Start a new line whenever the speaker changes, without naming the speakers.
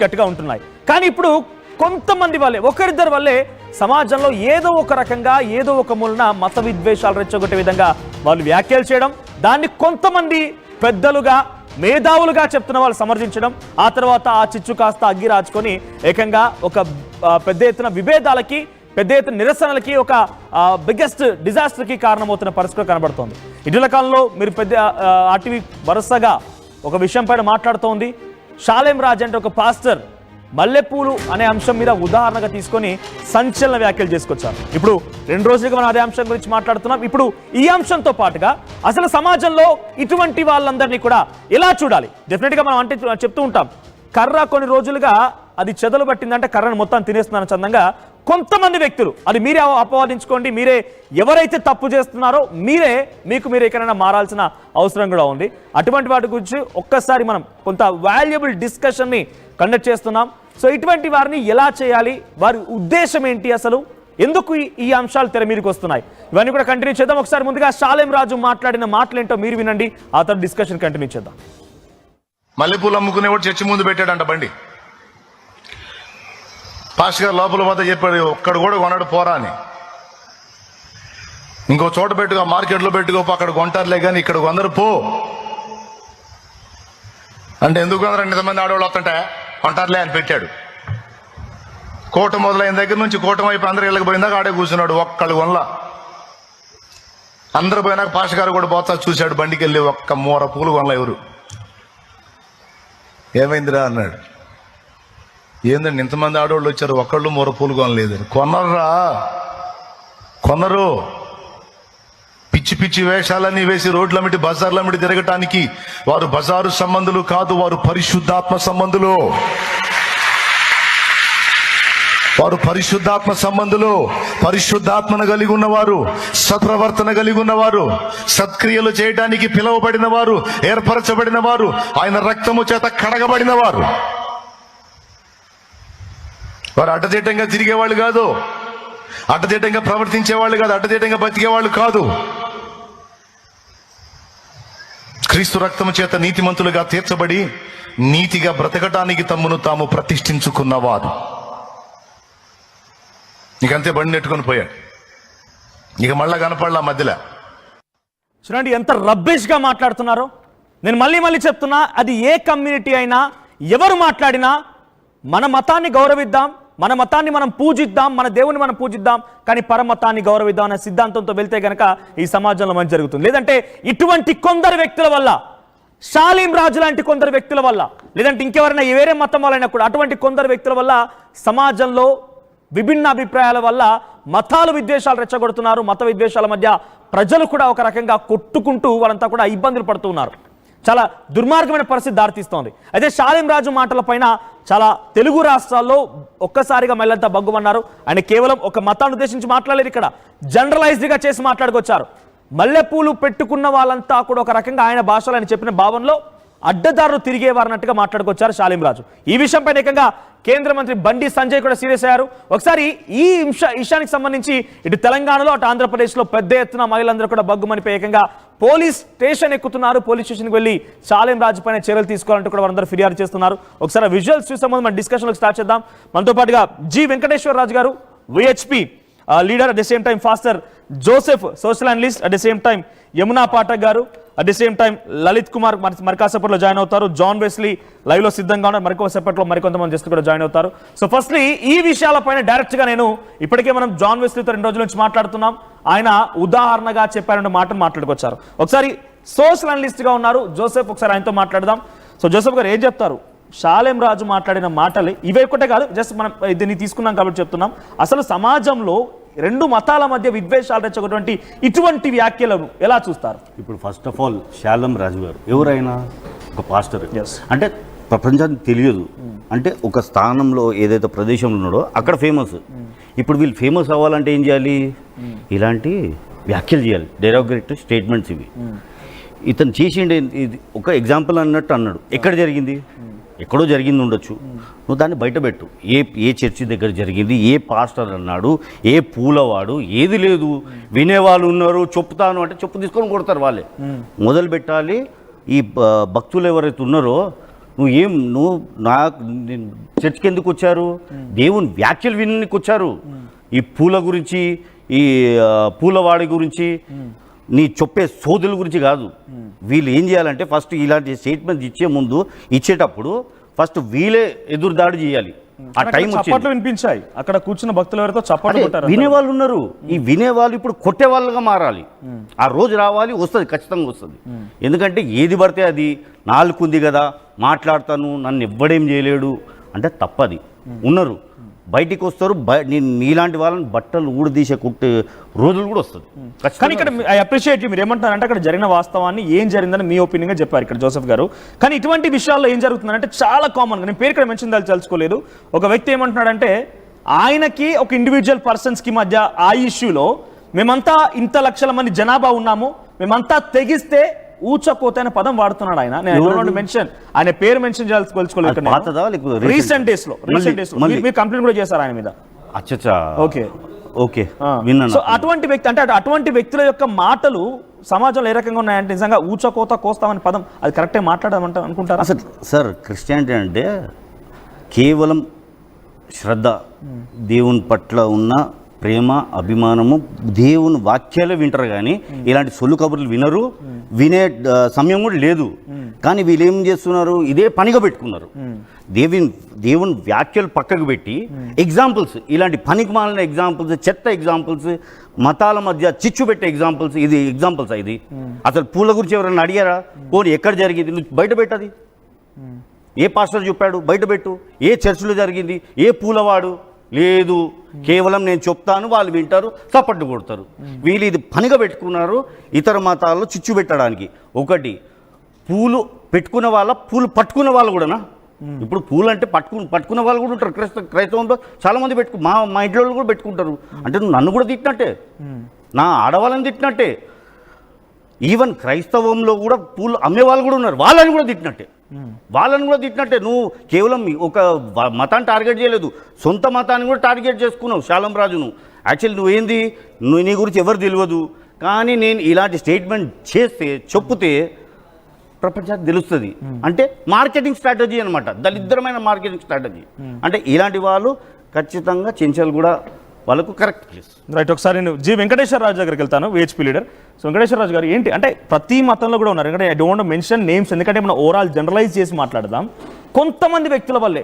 కలిసికట్టుగా ఉంటున్నాయి. కానీ ఇప్పుడు కొంతమంది వల్లే, ఒకరిద్దరు వల్లే సమాజంలో ఏదో ఒక రకంగా ఏదో ఒక మూలన మత విద్వేషాలు రెచ్చగొట్టే విధంగా వాళ్ళు వ్యాఖ్యలు చేయడం, దాన్ని కొంతమంది పెద్దలుగా మేధావులుగా చెప్తున్న వాళ్ళు సమర్థించడం, ఆ తర్వాత ఆ చిచ్చు కాస్త అగ్గి రాచుకొని ఏకంగా ఒక పెద్ద ఎత్తున విభేదాలకి, పెద్ద ఎత్తున నిరసనలకి, ఒక బిగ్గెస్ట్ డిజాస్టర్కి కారణమవుతున్న పరిస్థితి కనబడుతోంది. ఇటీవల కాలంలో మీరు పెద్ద ఆర్టీవీ వరుసగా ఒక విషయం పైన మాట్లాడుతోంది. షాలేం రాజ్ అంటే ఒక పాస్టర్ మల్లెపూలు అనే అంశం మీద ఉదాహరణగా తీసుకొని సంచలన వ్యాఖ్యలు చేసుకొచ్చారు. ఇప్పుడు 2 రోజులుగా మనం అదే అంశం గురించి మాట్లాడుతున్నాం. ఇప్పుడు ఈ అంశంతో పాటుగా అసలు సమాజంలో ఇటువంటి వాళ్ళందరినీ కూడా ఎలా చూడాలి? డెఫినెట్గా మనం అంటే చెప్తూ ఉంటాం, కర్ర కొన్ని రోజులుగా అది చెదలు పట్టిందంటే కర్రను మొత్తం తినేస్తున్నాను చందంగా కొంతమంది వ్యక్తులు, అది మీరే అపవాదించుకోండి, మీరే ఎవరైతే తప్పు చేస్తున్నారో మీరు ఎక్కడైనా మారాల్సిన అవసరం కూడా ఉంది. అటువంటి వాటి గురించి ఒక్కసారి మనం కొంత వాల్యుబుల్ డిస్కషన్ని కండక్ట్ చేస్తున్నాం. సో ఇటువంటి వారిని ఎలా చేయాలి, వారి ఉద్దేశం ఏంటి, అసలు ఎందుకు ఈ అంశాలు తెర మీదకి వస్తున్నాయి, ఇవన్నీ కూడా కంటిన్యూ చేద్దాం. ఒకసారి ముందుగా షాలేం రాజు మాట్లాడిన మాటలేంటో మీరు వినండి, ఆ తర్వాత డిస్కషన్ కంటిన్యూ చేద్దాం.
మల్లెపూలు అమ్ముకునేవాడు చర్చి ముందు పెట్టాడంట బండి. పాస్టర్ గారు లోపల పోతే చెప్పాడు, ఒక్కడు కూడా కొనడు పోరా అని. ఇంకో చోట పెట్టుకో, మార్కెట్లో పెట్టుకోపో, అక్కడ కొంటారులే కానీ ఇక్కడ కొందరు పో అంటే ఎందుకు కొందరు 2 ఆడవాళ్ళు వస్తుంటే కొంటారులే అని పెట్టాడు. కోట మొదలైన దగ్గర నుంచి కోట వైపు అందరు ఇళ్ళకి పోయిందాక ఆడే కూర్చున్నాడు, ఒక్కళ్ళు కొనలా. అందరు పోయినాక పాస్టర్ గారు కూడా పోతా చూశాడు, బండికి వెళ్ళి ఒక్క మూర పూలు కొనలా ఎవరు. ఏమైందిరా అన్నాడు. ఏందండి ఇంతమంది ఆడవాళ్ళు వచ్చారు, ఒక్కళ్ళు మూర పూలు కొనలేదు. కొనర్రా, కొనరు. పిచ్చి పిచ్చి వేషాలన్నీ వేసి రోడ్లమిటి బజార్లమిటి తిరగటానికి వారు బజారు సంబంధులు కాదు, వారు పరిశుద్ధాత్మ సంబంధులు. వారు పరిశుద్ధాత్మ సంబంధులు, పరిశుద్ధాత్మను కలిగి ఉన్నవారు, సత్ప్రవర్తన కలిగి ఉన్నవారు, సత్క్రియలు చేయడానికి పిలువబడిన వారు, ఏర్పరచబడిన వారు, ఆయన రక్తము చేత కడగబడిన వారు. వారు అడ్డదిడ్డంగా తిరిగేవాళ్ళు కాదు, అడ్డదిడ్డంగా ప్రవర్తించేవాళ్ళు కాదు, అడ్డదిడ్డంగా బతికేవాళ్ళు కాదు. క్రీస్తు రక్తము చేత నీతిమంతులుగా తీర్చబడి నీతిగా బ్రతకటానికి తమ్మును తాము ప్రతిష్ఠించుకున్నవారు. నీకంతే బండి నెట్టుకొని పోయాడు, ఇక మళ్ళా కనపడలా మధ్యలో.
చూడండి ఎంత రబ్బిష్గా మాట్లాడుతున్నారో. నేను మళ్ళీ చెప్తున్నా, అది ఏ కమ్యూనిటీ అయినా ఎవరు మాట్లాడినా మన మతాన్ని గౌరవిద్దాం, మన మతాన్ని మనం పూజిద్దాం, మన దేవుని మనం పూజిద్దాం, కానీ పరమతాన్ని గౌరవిద్దాం అనే సిద్ధాంతంతో వెళ్తే గనక ఈ సమాజంలో మంచి జరుగుతుంది. లేదంటే ఇటువంటి కొందరు వ్యక్తుల వల్ల, షాలేం రాజు లాంటి కొందరు వ్యక్తుల వల్ల, లేదంటే ఇంకెవరైనా వేరే మతం వాళ్ళైనా కూడా అటువంటి కొందరు వ్యక్తుల వల్ల సమాజంలో విభిన్న అభిప్రాయాల వల్ల మతాలు విద్వేషాలు రెచ్చగొడుతున్నారు. మత విద్వేషాల మధ్య ప్రజలు కూడా ఒక రకంగా కొట్టుకుంటూ వాళ్ళంతా కూడా ఇబ్బందులు పడుతున్నారు. చాలా దుర్మార్గమైన పరిస్థితి దారితీస్తోంది. అయితే షాలేం రాజు మాటల పైన చాలా తెలుగు రాష్ట్రాల్లో ఒక్కసారిగా మళ్ళంతా బగ్గుమన్నారు. ఆయన కేవలం ఒక మతాన్ని ఉద్దేశించి మాట్లాడలేదు, ఇక్కడ జనరలైజ్డ్గా చేసి మాట్లాడుకొచ్చారు. మల్లెపూలు పెట్టుకున్న వాళ్ళంతా కూడా ఒక రకంగా ఆయన భాషలో ఆయన చెప్పిన భావనలో అడ్డదారులు తిరిగేవారన్నట్టుగా మాట్లాడుకొచ్చారు షాలేం రాజు. ఈ విషయంపై ఏకంగా కేంద్ర మంత్రి బండి సంజయ్ కూడా సీరియస్ అయ్యారు. ఒకసారి ఈ విషయానికి సంబంధించి ఇటు తెలంగాణలో అటు ఆంధ్రప్రదేశ్లో పెద్ద ఎత్తున మహిళలందరూ కూడా బగ్గుమనిపై ఏకంగా పోలీస్ స్టేషన్ ఎక్కుతున్నారు. పోలీస్ స్టేషన్కి వెళ్ళి షాలేం రాజు పైన చర్యలు తీసుకోవాలంటూ కూడా వారందరూ ఫిర్యాదు చేస్తున్నారు. ఒకసారి విజువల్స్ చూసే ముందు మన డిస్కషన్లోకి స్టార్ట్ చేద్దాం. మనతో పాటుగా జి వెంకటేశ్వర రాజు గారు, VHP leader, at the same time pastor Joseph, social analyst, at the same time Yamuna Pathak గారు, at the same time Lalit Kumar మరికాసేపట్లో జాయిన్ అవుతారు. జాన్ వెస్లీ లైవ్ లో సిద్ధంగా ఉన్నారు, మరికోసేపట్లో మరికొంతమంది జస్ట్ కూడా జాయిన్ అవుతారు. సో ఫస్ట్లీ ఈ విషయాలపైన డైరెక్ట్ గా నేను ఇప్పటికే మనం జాన్ వెస్లీతో 2 రోజుల నుంచి మాట్లాడుతున్నాం. ఆయన ఉదాహరణగా చెప్పారనే మాటను మాట్లాడుకొచ్చారు. ఒకసారి సోషల్ అనలిస్ట్ గా ఉన్నారు జోసెఫ్, ఒకసారి ఆయనతో మాట్లాడదాం. సో జోసెఫ్ గారు ఏం చెప్తారు? షాలేం రాజు మాట్లాడిన మాటలు ఇవే ఒక్కటే కాదు, జస్ట్ మనం దీన్ని తీసుకున్నాం కాబట్టి చెప్తున్నాం. అసలు సమాజంలో 2 మతాల మధ్య విద్వేషాలు రెచ్చగొటువంటి ఇటువంటి వ్యాఖ్యలను ఎలా చూస్తారు?
ఇప్పుడు ఫస్ట్ ఆఫ్ ఆల్ షాలేం రాజు గారు ఎవరైనా ఒక పాస్టర్, అంటే ప్రపంచానికి తెలియదు, అంటే ఒక స్థానంలో ఏదైతే ప్రదేశంలో ఉన్నాడో అక్కడ ఫేమస్. ఇప్పుడు వీళ్ళు ఫేమస్ అవ్వాలంటే ఏం చేయాలి? ఇలాంటి వ్యాఖ్యలు చేయాలి, డెరోగేటరీ స్టేట్మెంట్స్ ఇవి. ఇతను చేసిండే ఇది ఒక ఎగ్జాంపుల్ అన్నట్టు అన్నాడు. ఎక్కడ జరిగింది? ఎక్కడో జరిగింది ఉండొచ్చు, నువ్వు దాన్ని బయటపెట్టు. ఏ చర్చి దగ్గర జరిగింది, ఏ పాస్టర్ అన్నాడు, ఏ పూలవాడు, ఏది లేదు. వినేవాళ్ళు ఉన్నారు, చెప్తాను అంటే చెప్పు తీసుకొని కొడతారు వాళ్ళే. మొదలు పెట్టాలి. ఈ భక్తులు ఎవరైతే ఉన్నారో నువ్వు నేను చర్చికి ఎందుకు వచ్చారు? దేవుని వ్యాఖ్యలు వినడానికి వచ్చారు. ఈ పూల గురించి, ఈ పూలవాడి గురించి, నీ చెప్పే సోదుల గురించి కాదు. వీళ్ళు ఏం చేయాలంటే ఫస్ట్ ఇలాంటి స్టేట్మెంట్స్ ఇచ్చేటప్పుడు ఫస్ట్ వీళ్ళే ఎదురుదాడి చేయాలి. ఆ టైం
చప్పట్లు వినిపించాయి, అక్కడ కూర్చున్న భక్తులు ఎవరితో చప్పట్లు కొట్టారు.
వినేవాళ్ళు ఉన్నారు. ఈ వినేవాళ్ళు ఇప్పుడు కొట్టేవాళ్ళుగా మారాలి. ఆ రోజు రావాలి, వస్తుంది, ఖచ్చితంగా వస్తుంది. ఎందుకంటే ఏది పడితే అది నాలుగుంది కదా, మాట్లాడతాను, నన్ను ఎవ్వడేం చేయలేడు అంటే తప్పది. ఉన్నారు, బయటికి వస్తారు. నీలాంటి వాళ్ళని బట్టలు ఊడదీసే కుట్టే రోజులు కూడా వస్తుంది.
కానీ ఇక్కడ ఐ అప్రిషియేట్ మీరు ఏమంటారంటే అక్కడ జరిగిన వాస్తవాన్ని ఏం జరిగిందని మీ ఒపీనియన్గా చెప్పారు ఇక్కడ జోసెఫ్ గారు. కానీ ఇటువంటి విషయాల్లో ఏం జరుగుతుందంటే చాలా కామన్, నేను పేరు ఇక్కడ మెన్షన్ తెలుసుకోలేదు. ఒక వ్యక్తి ఏమంటున్నాడంటే ఆయనకి ఒక ఇండివిజువల్ పర్సన్స్కి మధ్య ఆ ఇష్యూలో మేమంతా ఇంత లక్షల మంది జనాభా ఉన్నాము, మేమంతా తెగిస్తే ఊచకోత అనే పదం వాడుతున్నాడు ఆయన. నేను మెన్షన్ ఆయన పేరు మెన్షన్ చేయాల్సుకోలేదు. రీసెంట్ డేస్ లో మీరు కంప్లైంట్ కూడా చేశారు ఆయన మీద. ఓకే
ఓకే
సో అటువంటి వ్యక్తి అంటే అటువంటి వ్యక్తుల యొక్క మాటలు సమాజంలో ఏ రకంగా ఉన్నాయంటే నిజంగా ఊచకోత కోస్తామని పదం అది కరెక్టే మాట్లాడమంట అనుకుంటారా?
అసలు సార్ క్రిస్టియానిటీ అంటే కేవలం శ్రద్ధ, దేవుని పట్ల ఉన్న ప్రేమ, అభిమానము, దేవుని వాక్యాలే వింటారు. కానీ ఇలాంటి సొల్లు కబుర్లు వినరు, వినే సమయం కూడా లేదు. కానీ వీళ్ళు ఏం చేస్తున్నారు, ఇదే పనిగా పెట్టుకున్నారు. దేవుని వ్యాఖ్యలు పక్కకు పెట్టి ఎగ్జాంపుల్స్, ఇలాంటి పనికి మాలిన ఎగ్జాంపుల్స్, చెత్త ఎగ్జాంపుల్స్, మతాల మధ్య చిచ్చు పెట్టే ఎగ్జాంపుల్స్, ఇది ఎగ్జాంపుల్స్. ఇది అసలు పూల గురించి ఎవరైనా అడిగారా? పోనీ ఎక్కడ జరిగింది నువ్వు బయట పెట్టది. ఏ పాస్టర్ చెప్పాడు బయట పెట్టు. ఏ చర్చిలో జరిగింది, ఏ పూలవాడు లేదు. కేవలం నేను చెప్తాను, వాళ్ళు వింటారు, చప్పట్లు కొడతారు. వీళ్ళు ఇది పనిగా పెట్టుకున్నారు ఇతర మతాల్లో చిచ్చు పెట్టడానికి. ఒకటి పూలు పెట్టుకున్న వాళ్ళ, పూలు పట్టుకున్న వాళ్ళు కూడానా? ఇప్పుడు పూలు అంటే పట్టుకున్న వాళ్ళు కూడా ఉంటారు. క్రైస్తవంలో చాలా మంది మా ఇంట్లో కూడా పెట్టుకుంటారు. అంటే నువ్వు నన్ను కూడా తిట్టినట్టే, నా ఆడవాళ్ళని తిట్టినట్టే. ఈవెన్ క్రైస్తవంలో కూడా పూలు అమ్మే వాళ్ళు కూడా ఉన్నారు, వాళ్ళని కూడా తిట్టినట్టే. నువ్వు కేవలం ఒక మతాన్ని టార్గెట్ చేయలేదు, సొంత మతాన్ని కూడా టార్గెట్ చేసుకున్నావు శాలం రాజును. యాక్చువల్లీ నువ్వేంది, నీ గురించి ఎవరు తెలియదు. కానీ నేను ఇలాంటి స్టేట్మెంట్ చెప్తే ప్రపంచానికి తెలుస్తుంది. అంటే మార్కెటింగ్ స్ట్రాటజీ అనమాట, దళిద్రమైన మార్కెటింగ్ స్ట్రాటజీ. అంటే ఇలాంటి వాళ్ళు ఖచ్చితంగా చెంచల్ కూడా వాళ్ళకు కరెక్ట్ ప్లేస్.
రైట్. ఒకసారి నేను జి వెంకటేశ్వర రాజు దగ్గరికి వెళ్తాను, VHP leader. So Venkateswara Raju గారు ఏంటి అంటే ప్రతి మతంలో కూడా ఉన్నారు. ఎందుకంటే ఐ డోంట్ మెన్షన్ నేమ్స్, ఎందుకంటే మనం ఓవరాల్ జనరలైజ్ చేసి మాట్లాడదాం. కొంతమంది వ్యక్తుల వల్లే